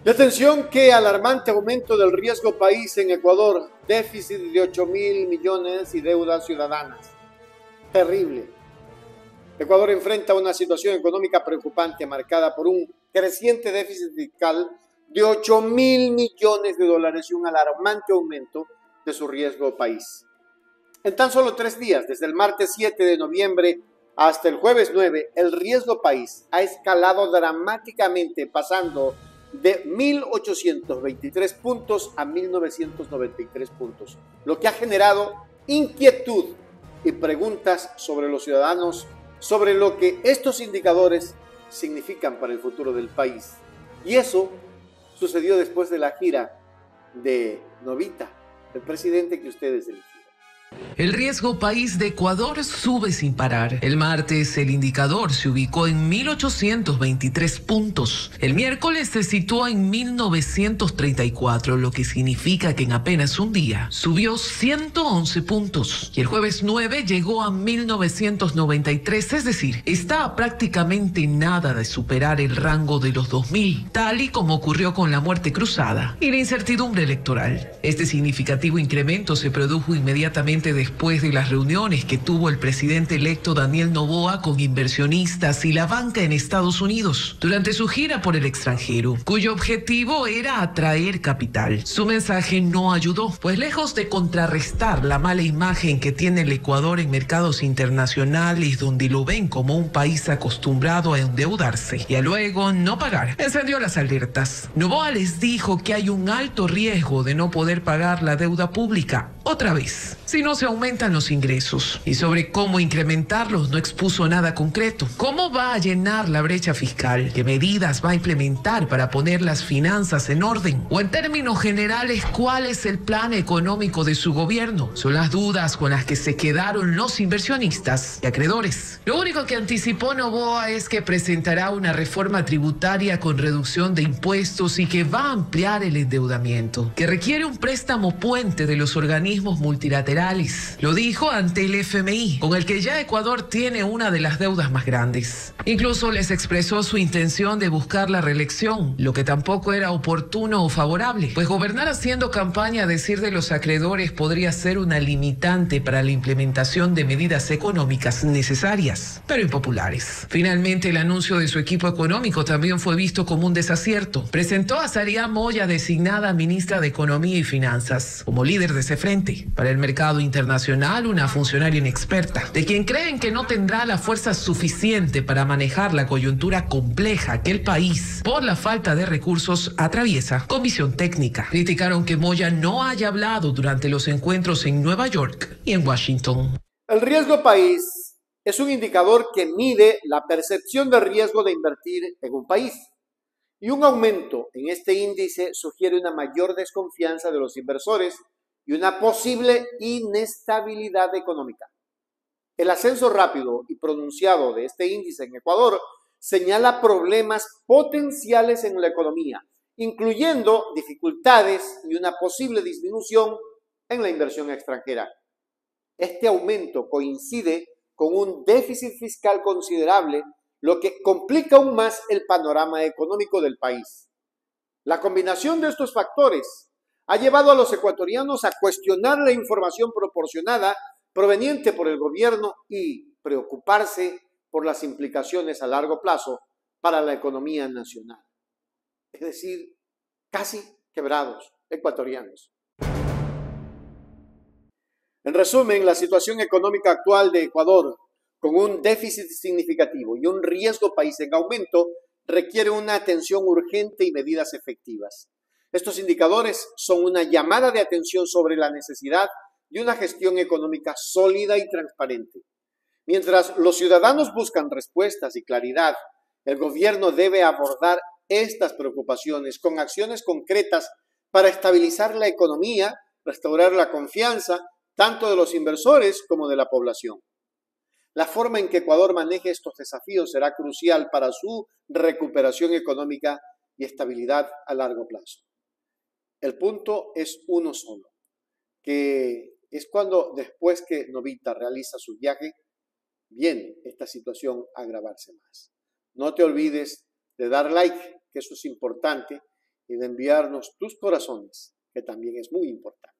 De atención que alarmante aumento del riesgo país en Ecuador, déficit de 8.000 millones y deudas ciudadanas. Terrible. Ecuador enfrenta una situación económica preocupante marcada por un creciente déficit fiscal de 8.000 millones de dólares y un alarmante aumento de su riesgo país. En tan solo 3 días, desde el martes 7 de noviembre hasta el jueves 9, el riesgo país ha escalado dramáticamente, pasando de 1.823 puntos a 1.993 puntos, lo que ha generado inquietud y preguntas sobre los ciudadanos sobre lo que estos indicadores significan para el futuro del país. Y eso sucedió después de la gira de Novita, el presidente que ustedes eligieron. El riesgo país de Ecuador sube sin parar. El martes el indicador se ubicó en 1.823 puntos. El miércoles se situó en 1.934, lo que significa que en apenas un día subió 111 puntos. Y el jueves 9 llegó a 1.993, es decir, está a prácticamente nada de superar el rango de los 2.000, tal y como ocurrió con la muerte cruzada y la incertidumbre electoral. Este significativo incremento se produjo inmediatamente después de las reuniones que tuvo el presidente electo Daniel Noboa con inversionistas y la banca en Estados Unidos durante su gira por el extranjero, cuyo objetivo era atraer capital. Su mensaje no ayudó, pues lejos de contrarrestar la mala imagen que tiene el Ecuador en mercados internacionales, donde lo ven como un país acostumbrado a endeudarse y a luego no pagar, encendió las alertas. Noboa les dijo que hay un alto riesgo de no poder pagar la deuda pública otra vez si no se aumentan los ingresos, y sobre cómo incrementarlos no expuso nada concreto. ¿Cómo va a llenar la brecha fiscal? ¿Qué medidas va a implementar para poner las finanzas en orden? O en términos generales, ¿cuál es el plan económico de su gobierno? Son las dudas con las que se quedaron los inversionistas y acreedores. Lo único que anticipó Noboa es que presentará una reforma tributaria con reducción de impuestos y que va a ampliar el endeudamiento, que requiere un préstamo puente de los organismos multilaterales. Lo dijo ante el FMI, con el que ya Ecuador tiene una de las deudas más grandes. Incluso les expresó su intención de buscar la reelección, lo que tampoco era oportuno o favorable, pues gobernar haciendo campaña a decir de los acreedores podría ser una limitante para la implementación de medidas económicas necesarias, pero impopulares. Finalmente, el anuncio de su equipo económico también fue visto como un desacierto. Presentó a Saria Moya, designada ministra de Economía y Finanzas, como líder de ese frente. Para el mercado internacional, una funcionaria inexperta, de quien creen que no tendrá la fuerza suficiente para manejar la coyuntura compleja que el país, por la falta de recursos, atraviesa con visión técnica. Criticaron que Moya no haya hablado durante los encuentros en Nueva York y en Washington. El riesgo país es un indicador que mide la percepción de riesgo de invertir en un país, y un aumento en este índice sugiere una mayor desconfianza de los inversores y una posible inestabilidad económica. El ascenso rápido y pronunciado de este índice en Ecuador señala problemas potenciales en la economía, incluyendo dificultades y una posible disminución en la inversión extranjera. Este aumento coincide con un déficit fiscal considerable, lo que complica aún más el panorama económico del país. La combinación de estos factores ha llevado a los ecuatorianos a cuestionar la información proporcionada proveniente por el gobierno y preocuparse por las implicaciones a largo plazo para la economía nacional. Es decir, casi quebrados ecuatorianos. En resumen, la situación económica actual de Ecuador, con un déficit significativo y un riesgo país en aumento, requiere una atención urgente y medidas efectivas. Estos indicadores son una llamada de atención sobre la necesidad de una gestión económica sólida y transparente. Mientras los ciudadanos buscan respuestas y claridad, el gobierno debe abordar estas preocupaciones con acciones concretas para estabilizar la economía, restaurar la confianza tanto de los inversores como de la población. La forma en que Ecuador maneje estos desafíos será crucial para su recuperación económica y estabilidad a largo plazo. El punto es uno solo, que es cuando después que Novita realiza su viaje, viene esta situación a agravarse más. No te olvides de dar like, que eso es importante, y de enviarnos tus corazones, que también es muy importante.